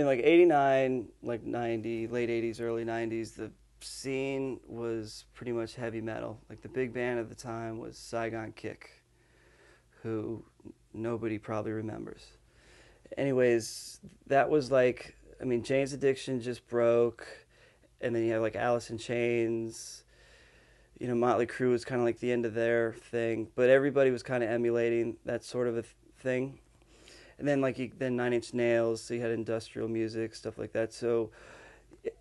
in like 89, like 90, late 80s, early 90s, the scene was pretty much heavy metal. Like the big band at the time was Saigon Kick, who nobody probably remembers. Anyways, that was like, I mean, Jane's Addiction just broke, and then you have like Alice in Chains. You know, Motley Crue was kind of like the end of their thing, but everybody was kind of emulating that sort of a thing. And then then Nine Inch Nails, so you had industrial music, stuff like that. So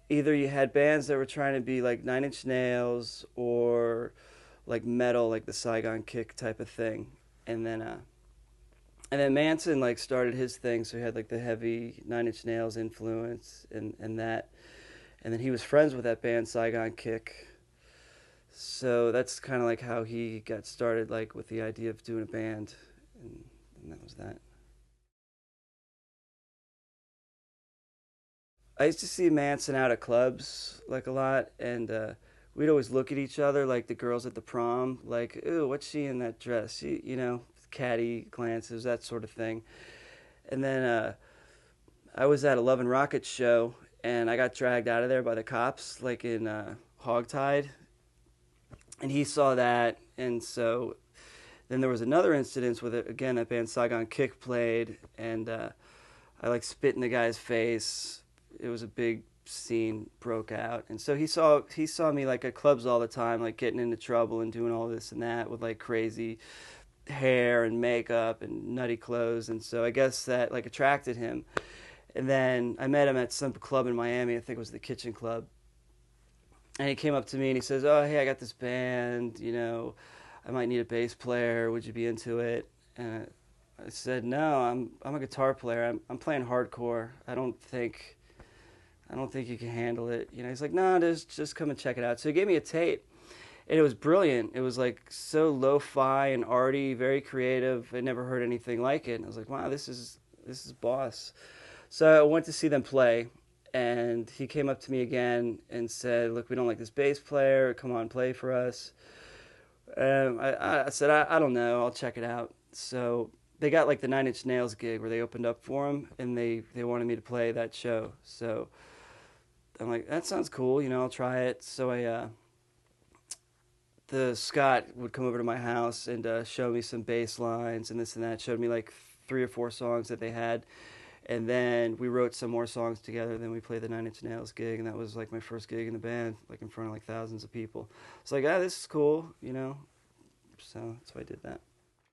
either you had bands that were trying to be like Nine Inch Nails or like metal, like the Saigon Kick type of thing. And then Manson like started his thing, so he had like the heavy Nine Inch Nails influence and that. And then he was friends with that band Saigon Kick. So that's kind of like how he got started, like with the idea of doing a band, and that was that. I used to see Manson out at clubs like a lot, and we'd always look at each other, like the girls at the prom, like, "Ooh, what's she in that dress?" You know, catty glances, that sort of thing. And then I was at a Love and Rockets show, and I got dragged out of there by the cops, like in Hogtied, and he saw that, and so then there was another incident with it again. That band Saigon Kick played, and I like spit in the guy's face. It was a big scene broke out, and so he saw me like at clubs all the time, like getting into trouble and doing all this and that with like crazy hair and makeup and nutty clothes, and so I guess that like attracted him. And then I met him at some club in Miami. I think it was the Kitchen Club, and he came up to me and he says, "Oh, hey, I got this band. You know, I might need a bass player. Would you be into it?" And I said, "No, I'm a guitar player. I'm playing hardcore. I don't think you can handle it." You know, he's like, "No, just come and check it out." So he gave me a tape, and it was brilliant. It was like so lo-fi and arty, very creative. I never heard anything like it. And I was like, "Wow, this is boss." So I went to see them play, and he came up to me again and said, "Look, we don't like this bass player. Come on, play for us." I said, I don't know. I'll check it out. So they got like the Nine Inch Nails gig where they opened up for him, and they wanted me to play that show. So I'm like, that sounds cool. You know, I'll try it. So the Scott would come over to my house and show me some bass lines and this and that. Showed me like 3 or 4 songs that they had, and then we wrote some more songs together. Then we played the Nine Inch Nails gig, and that was like my first gig in the band, like in front of like thousands of people. It's like, this is cool, you know. So that's why I did that.